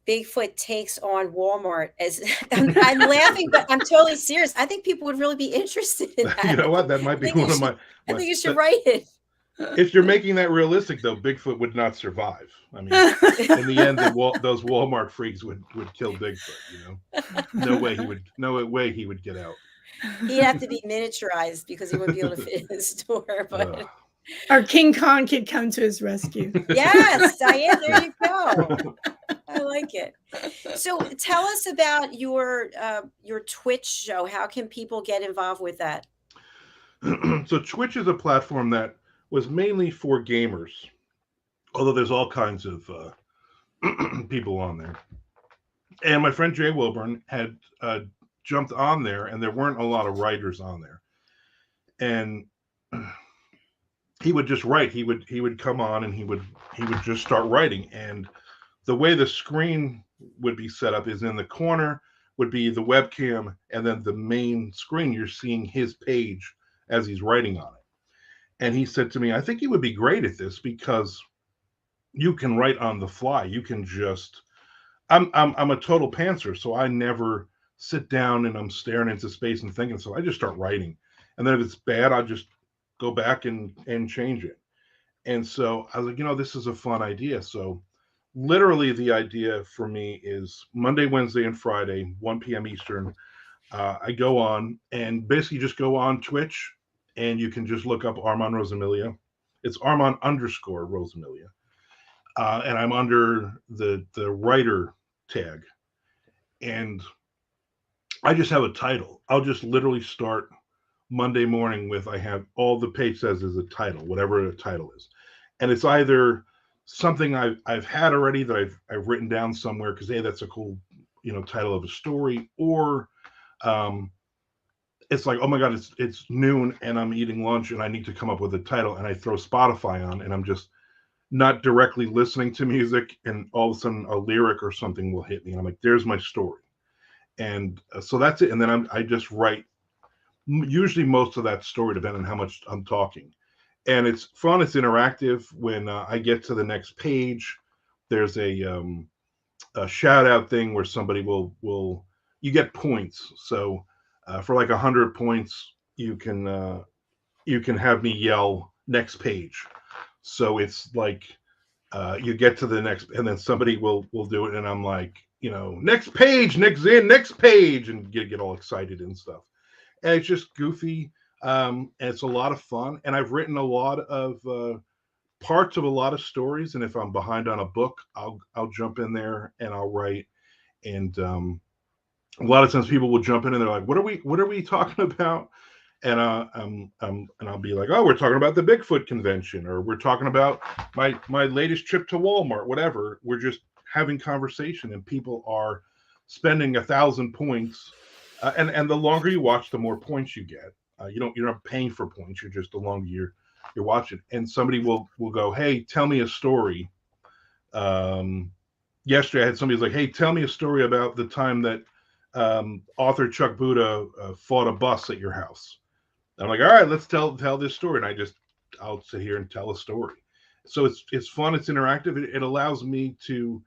Bigfoot takes on Walmart as I'm laughing, but I'm totally serious. I think people would really be interested in that. You know what? That might be one of my. I think you should write it. If you're making that realistic, though, Bigfoot would not survive. I mean, in the end, those Walmart freaks would kill Bigfoot. No way he would get out. He'd have to be miniaturized because he wouldn't be able to fit in the store. But or King Kong could come to his rescue. Yes, Diane, there you go. I like it. So tell us about your Twitch show. How can people get involved with that? So Twitch is a platform that was mainly for gamers, although there's all kinds of people on there. And my friend Jay Wilburn had jumped on there, and there weren't a lot of writers on there. And he would just write. He would come on, and he would just start writing. And the way the screen would be set up is in the corner would be the webcam, and then the main screen, you're seeing his page as he's writing on it. And he said to me, I think he would be great at this because you can write on the fly. You can just, I'm a total pantser, so I never sit down and I'm staring into space and thinking. So I just start writing, and then if it's bad, I'll just go back and change it. And so I was like, this is a fun idea. So literally, the idea for me is Monday, Wednesday, and Friday, 1 p.m. Eastern. I go on and basically just go on Twitch, and you can just look up Armand Rosamilia. It's Armand_Rosamilia. And I'm under the writer tag. And I just have a title. I'll just literally start Monday morning with, I have all the page says is a title, whatever the title is. And it's either something I've had already that I've written down somewhere because, hey, that's a cool, title of a story, or it's like, oh my God, it's noon and I'm eating lunch and I need to come up with a title, and I throw Spotify on and I'm just not directly listening to music, and all of a sudden a lyric or something will hit me and I'm like, there's my story. And so that's it. And then I just write usually most of that story, depending on how much I'm talking. And it's fun. It's interactive. When I get to the next page, there's a shout out thing where somebody will you get points. So for like 100 points, you can have me yell next page. So it's like you get to the next, and then somebody will do it, and I'm like, next page, next page, and get all excited and stuff. And it's just goofy, and it's a lot of fun. And I've written a lot of parts of a lot of stories, and if I'm behind on a book, I'll jump in there and I'll write. And a lot of times people will jump in and they're like, what are we talking about? And I'll be like, oh, we're talking about the Bigfoot convention, or we're talking about my latest trip to Walmart, whatever. We're just having conversation, and people are spending 1,000 points. And the longer you watch, the more points you get. You're not paying for points. You're just, the longer you're watching. And somebody will go, hey, tell me a story. Yesterday I had somebody who's like, hey, tell me a story about the time that author Chuck Buda fought a bus at your house. I'm like, all right, let's tell this story. And I'll sit here and tell a story. So it's fun. It's interactive. It allows me to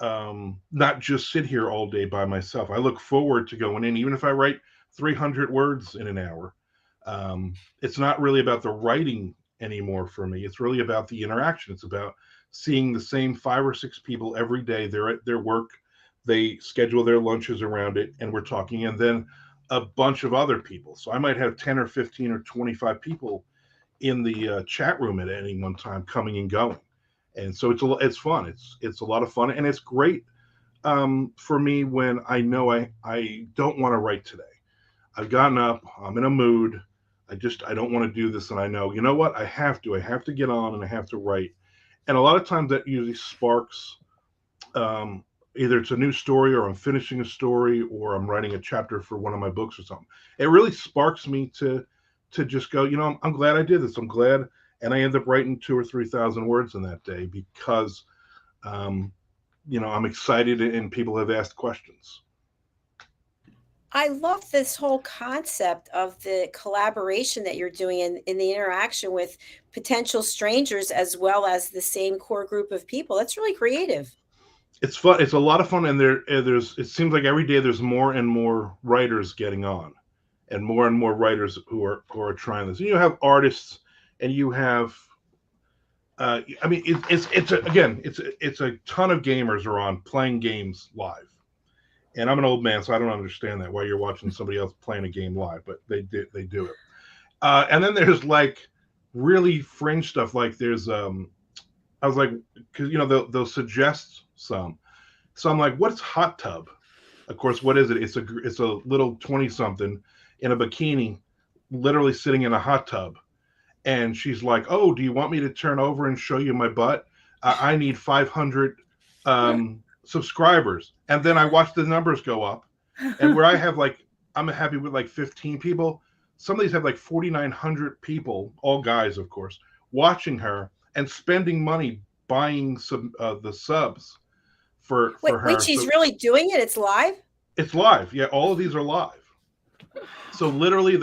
not just sit here all day by myself. I look forward to going in, even if I write 300 words in an hour. It's not really about the writing anymore for me. It's really about the interaction. It's about seeing the same 5 or 6 people every day. They're at their work. They schedule their lunches around it, and we're talking, and then a bunch of other people. So I might have 10 or 15 or 25 people in the chat room at any one time, coming and going. And so it's fun. It's a lot of fun, and it's great for me when I know I don't want to write today. I've gotten up. I'm in a mood. I don't want to do this, and I know, you know what? I have to get on, and I have to write. And a lot of times that usually sparks either it's a new story, or I'm finishing a story, or I'm writing a chapter for one of my books or something. It really sparks me to just go, I'm glad I did this. I'm glad. And I end up writing 2,000 or 3,000 words in that day because, I'm excited and people have asked questions. I love this whole concept of the collaboration that you're doing in the interaction with potential strangers, as well as the same core group of people. That's really creative. It's fun. It's a lot of fun. And it seems like every day there's more and more writers getting on, and more writers who are trying this. And you have artists, and you have, it's a ton of gamers are on playing games live. And I'm an old man, so I don't understand that, why you're watching somebody else playing a game live, but they do it. And then there's like really fringe stuff. Like there's, I was like, because they'll suggest some. So I'm like, what's hot tub? Of course, what is it? It's a little 20-something in a bikini, literally sitting in a hot tub. And she's like, oh, do you want me to turn over and show you my butt? I need 500 subscribers. And then I watch the numbers go up. And where I have I'm happy with 15 people. Some of these have 4,900 people, all guys, of course, watching her and spending money buying the subs for her. Wait, she's really doing it? It's live? It's live. Yeah, all of these are live. So literally,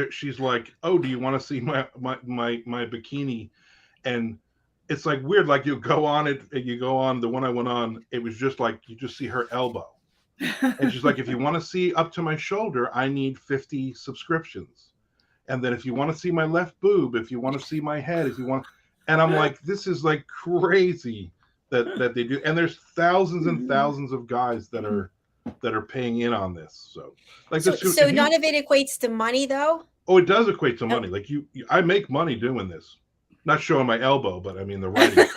she's like, "Oh, do you want to see my bikini?" And it's like weird. Like you go on it, you go on the one I went on. It was just like you just see her elbow, and she's like, if you want to see up to my shoulder, I need 50 subscriptions. And then if you want to see my left boob, if you want to see my head, if you want, and I'm like, this is like crazy that they do. And there's thousands and thousands of guys that are paying in on this. So like So, this. so none of it equates to money, though. Oh, it does equate to money. Like I make money doing this. Not showing my elbow, but I mean the writing.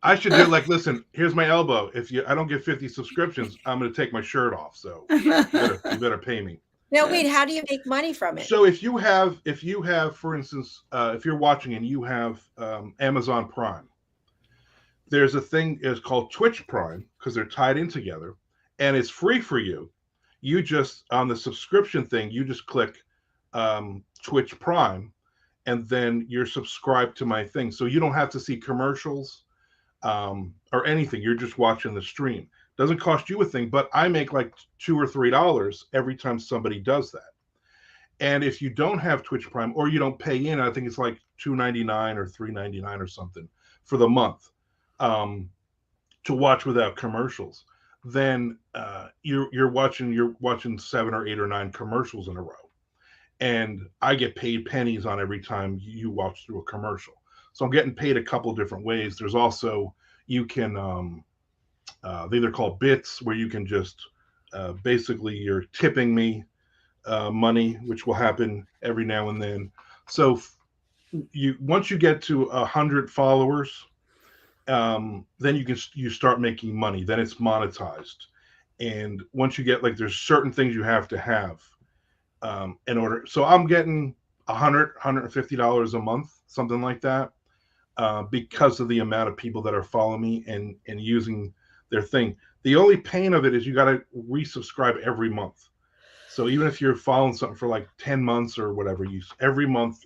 I should do like, listen, here's my elbow. If I don't get 50 subscriptions, I'm going to take my shirt off. So you better pay me. No, wait, how do you make money from it? So if you have, for instance, if you're watching and you have Amazon Prime, there's a thing is called Twitch Prime because they're tied in together, and it's free for you. You just on the subscription thing, you just click Twitch Prime. And then you're subscribed to my thing. So you don't have to see commercials or anything. You're just watching the stream. Doesn't cost you a thing, but I make like $2 or $3 every time somebody does that. And if you don't have Twitch Prime or you don't pay in, I think it's like $2.99 or $3.99 or something for the month to watch without commercials, then you're watching 7 or 8 or 9 commercials in a row. And I get paid pennies on every time you watch through a commercial. So I'm getting paid a couple different ways. There's also, you can, they're called bits, where you can just, basically you're tipping me money, which will happen every now and then. So once you get to 100 followers, then you start making money. Then it's monetized. And once you get, like, there's certain things you have to have. In order, so I'm getting $150 a month, something like that, because of the amount of people that are following me and using their thing. The only pain of it is you got to resubscribe every month. So even if you're following something for like 10 months or whatever, every month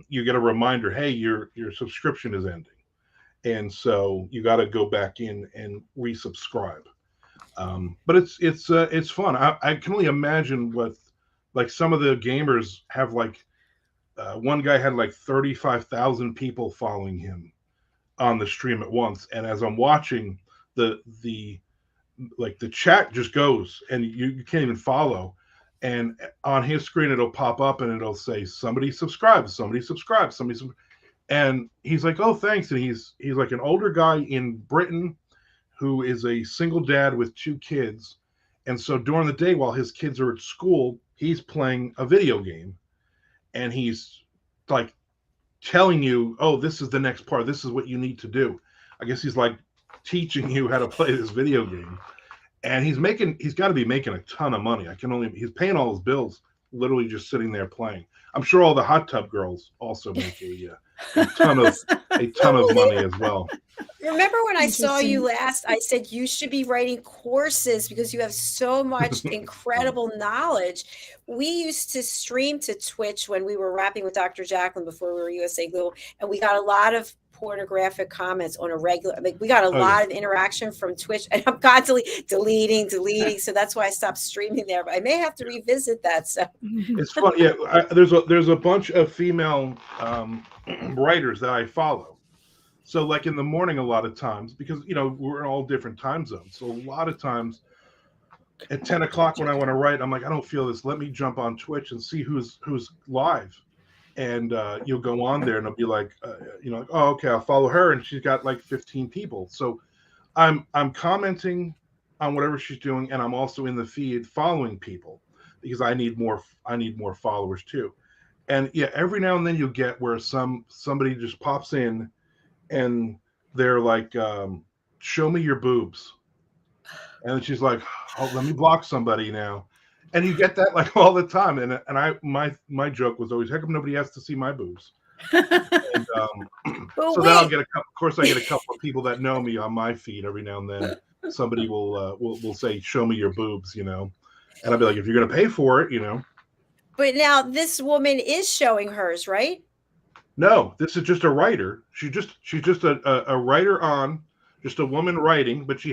you get a reminder, hey, your subscription is ending, and so you got to go back in and resubscribe. But it's fun. I can only imagine what, like, some of the gamers have, like, one guy had like 35,000 people following him on the stream at once. And as I'm watching, the chat just goes and you can't even follow. And on his screen, it'll pop up and it'll say, somebody subscribe, somebody subscribe, somebody subscribe. And he's like, oh, thanks. And he's like an older guy in Britain who is a single dad with 2 kids. And so during the day while his kids are at school, he's playing a video game. And he's like telling you, oh, this is the next part. This is what you need to do. I guess he's like teaching you how to play this video game. And he's got to be making a ton of money. He's paying all his bills, literally just sitting there playing. I'm sure all the hot tub girls also make a ton of money as well. Remember when I saw you last, I said you should be writing courses because you have so much incredible knowledge. We used to stream to Twitch when we were rapping with Dr. Jacalyn before we were USA Global, and we got a lot of pornographic comments on a regular, like, we got a lot of interaction from Twitch, and I'm constantly deleting. So that's why I stopped streaming there, but I may have to revisit that. So it's fun. Yeah. There's a bunch of female writers that I follow. So like in the morning, a lot of times, because, we're in all different time zones. So a lot of times at 10 o'clock when I want to write, I'm like, I don't feel this. Let me jump on Twitch and see who's live. And you'll go on there and it'll be like, oh, okay, I'll follow her. And she's got like 15 people. So I'm commenting on whatever she's doing. And I'm also in the feed following people because I need more followers too. And yeah, every now and then you'll get where somebody just pops in and they're like, show me your boobs. And she's like, oh, let me block somebody now. And you get that like all the time. And my joke was always, how come nobody has to see my boobs? And, so then I get a couple of people that know me on my feed every now and then. Somebody will say, show me your boobs, and I'll be like, if you're going to pay for it, But now this woman is showing hers, right? No, this is just a writer. She's just a writer on, just a woman writing, but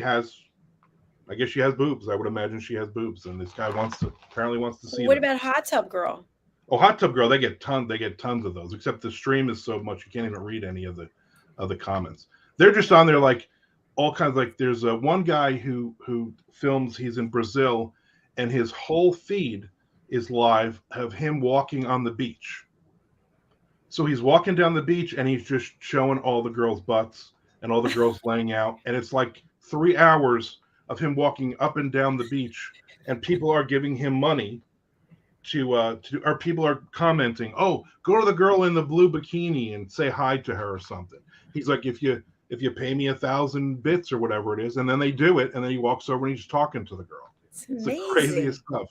I guess she has boobs. I would imagine she has boobs, and this guy apparently wants to see What them. about Hot Tub Girl? Oh, Hot Tub Girl, they get tons of those, except the stream is so much you can't even read any of the comments. They're just on there like all kinds. Like there's one guy who films, he's in Brazil, and his whole feed is live of him walking on the beach. So he's walking down the beach and he's just showing all the girls' butts and all the girls laying out, and it's like 3 hours of him walking up and down the beach, and people are giving him money or people are commenting, oh, go to the girl in the blue bikini and say hi to her or something. He's like, if you pay me 1,000 bits or whatever it is, and then they do it, and then he walks over and he's talking to the girl. It's It's amazing. the craziest stuff.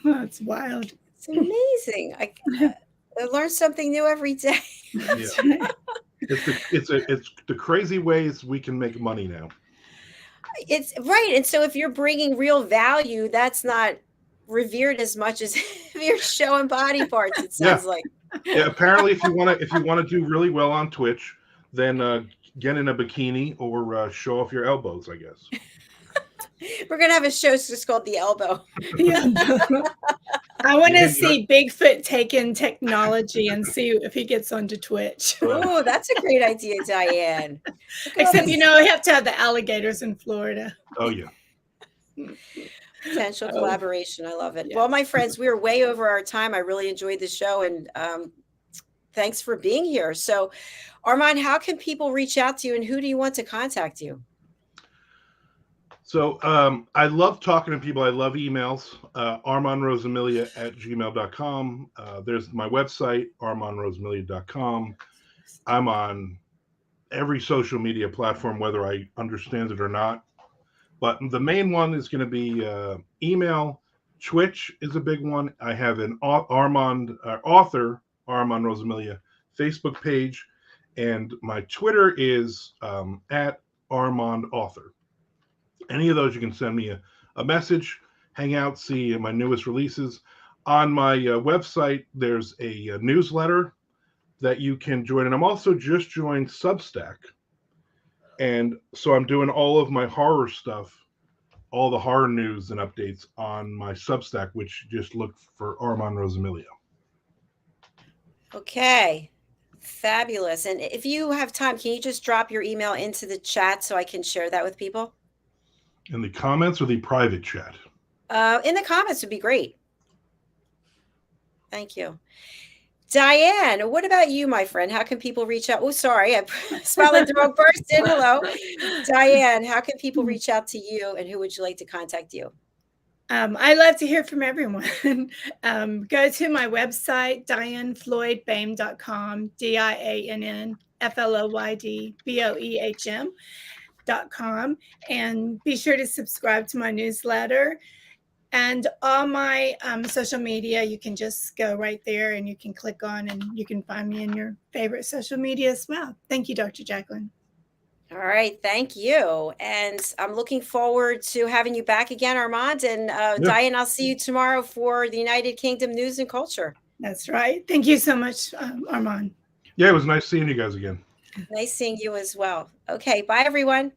That's wild. It's amazing. I learn something new every day. Yeah. It's the crazy ways we can make money now. It's right. And so if you're bringing real value, that's not revered as much as if you're showing body parts, it sounds like. Yeah, apparently if you want to do really well on Twitch, then get in a bikini or show off your elbows, I guess. We're gonna have a show just called The Elbow. Yeah. I want to see Bigfoot take in technology and see if he gets onto Twitch. Oh, that's a great idea, Diane. Except, you have to have the alligators in Florida. Oh yeah. Potential collaboration. I love it. Yes. Well, my friends, we are way over our time. I really enjoyed the show, and thanks for being here. So, Armand, how can people reach out to you, and who do you want to contact you? So I love talking to people. I love emails. ArmandRosamilia@gmail.com. There's my website, ArmandRosamilia.com. I'm on every social media platform, whether I understand it or not. But the main one is going to be email. Twitch is a big one. I have an author, Armand Rosamilia, Facebook page. And my Twitter is at Armand Author. Any of those, you can send me a message, hang out, see my newest releases. On my website, there's a newsletter that you can join. And I'm also just joined Substack. And so I'm doing all of my horror stuff, all the horror news and updates on my Substack, which just look for Armand Rosamilia. Okay. Fabulous. And if you have time, can you just drop your email into the chat so I can share that with people? In the comments or the private chat? In the comments would be great. Thank you. Diane, what about you, my friend? How can people reach out? Oh, sorry, I smiled at the wrong person. Hello. Diane, how can people reach out to you, and who would you like to contact you? I love to hear from everyone. Go to my website, DIANNFLOYD.BOEHM, DIANNFLOYD.BOEHM.com, and be sure to subscribe to my newsletter. And all my social media, you can just go right there and you can click on, and you can find me in your favorite social media as well. Thank you, Dr. Jacalyn. All right. Thank you. And I'm looking forward to having you back again, Armand. And Diane, I'll see you tomorrow for the United Kingdom News and Culture. That's right. Thank you so much, Armand. Yeah, it was nice seeing you guys again. Nice seeing you as well. Okay. Bye, everyone.